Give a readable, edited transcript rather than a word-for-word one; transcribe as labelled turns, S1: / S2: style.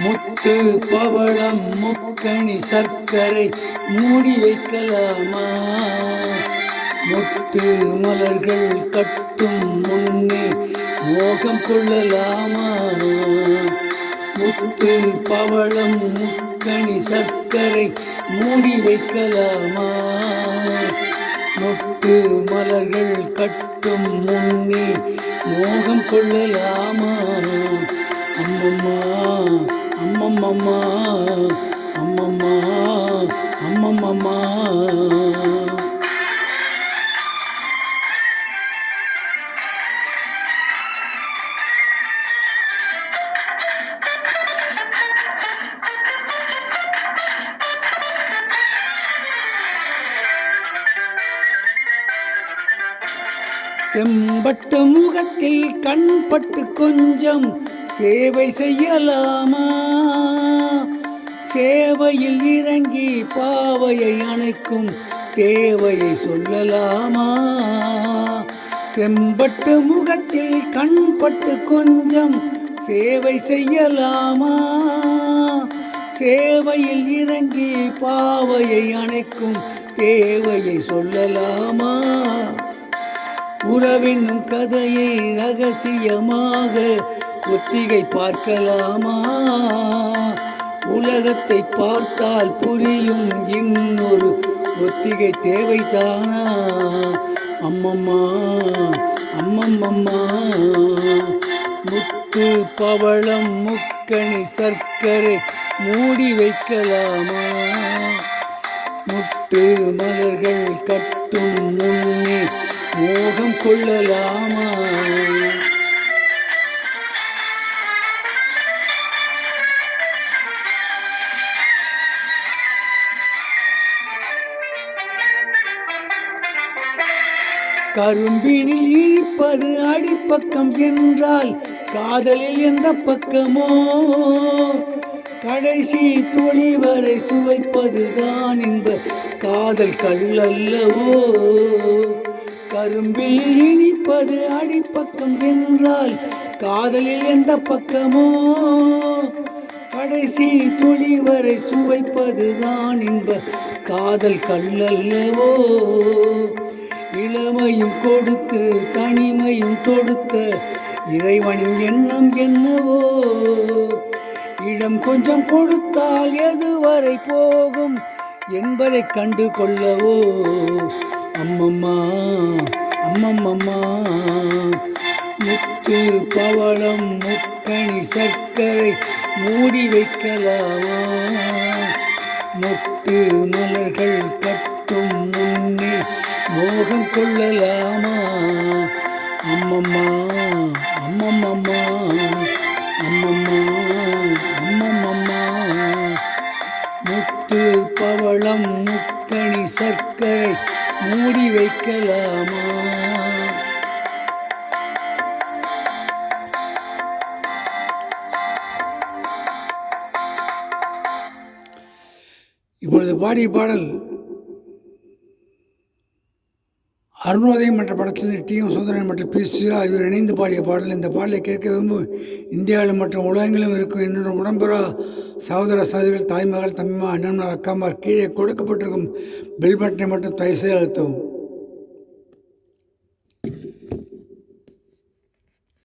S1: முத்து பவளம் முக்கணி சர்க்கரை மூடி வைக்கலாமா? முத்து மலர்கள் கட்டும் முன்னே மோகம் கொள்ளலாமா? முத்து பவளம் முக்கணி சர்க்கரை மூடி வைக்கலாமா? முத்து மலர்கள் கட்டும் முன்னே மோகம் கொள்ளலாமா? அம்மம்மா அம்மம்மம்மா அம்மம்மா அம்மம்மம்மா. செம்பட்டு முகத்தில் கண்பட்டு கொஞ்சம் சேவை செய்யலாமா? சேவையில் இறங்கி பாவையை அணைக்கும் தேவையை சொல்லலாமா? செம்பட்டு முகத்தில் கண்பட்டு கொஞ்சம் சேவை செய்யலாமா? சேவையில் இறங்கி பாவையை அணைக்கும் தேவையை சொல்லலாமா? உறவென்னும் கதையை ரகசியமாக ஒத்திகை பார்க்கலாமா? உலகத்தை பார்த்தால் புரியும் இன்னொரு ஒத்திகை தேவைதானா? அம்மம்மா அம்மம்மம்மா. முத்து பவளம் முக்கணி சர்க்கரை மூடி வைக்கலாமா? முத்து மலர்கள் கட்டும் முன்னே மோகம் கொள்ளலாமா? கரும்பினில் இழிப்பது அடிப்பக்கம் என்றால் காதலில் எந்த பக்கமோ? கடைசி துளி வரை சுவைப்பதுதான் இந்த காதல் கல்லல்லவோ? கரும்பில் இனிப்பது அடிப்பக்கம் என்றால் காதலில் எந்த பக்கமோ? கடைசி துளி வரை சுவைப்பதுதான் இன்ப காதல் கல்லல்லவோ? இளமையும் கொடுத்து தனிமையும் கொடுத்த இறைவனின் எண்ணம் என்னவோ? இடம் கொஞ்சம் கொடுத்தால் எதுவரை போகும் என்பதை கண்டு கொள்ளவோ? அம்மம்மா அம்மம்மம்மா. முத்து பவளம் முக்கணி சர்க்கரை மூடி வைக்கலாமா? முத்து மலர்கள் கட்டும் முன்னே மோகம் கொள்ளலாமா? அம்மம்மா அம்மம்மம்மா அம்மம்மா அம்மம்மம்மா. முத்து பவளம் முக்கணி சர்க்கரை மூடி வைக்கலாமா? இப்பொழுது பாடிய பாடல் அருணோதயம் என்ற படத்தில் டி.எம். சௌந்தரன் மற்றும் பி. சுசீலா ஆகியோர் இணைந்து பாடிய பாடல். இந்த பாடலை கேட்க விரும்பும் இந்தியாவில் மற்றும் உலகங்களிலும் இருக்கும் என்னோட உடம்பெறா சகோதர சகோதரிகள், தாய்மகள், தம்பிமா, அண்ணன்மார், அக்காமார் கீழே கொடுக்கப்பட்டிருக்கும் பெல் பட்டனை மட்டும் தயவுசெய்து அழுத்தவும்.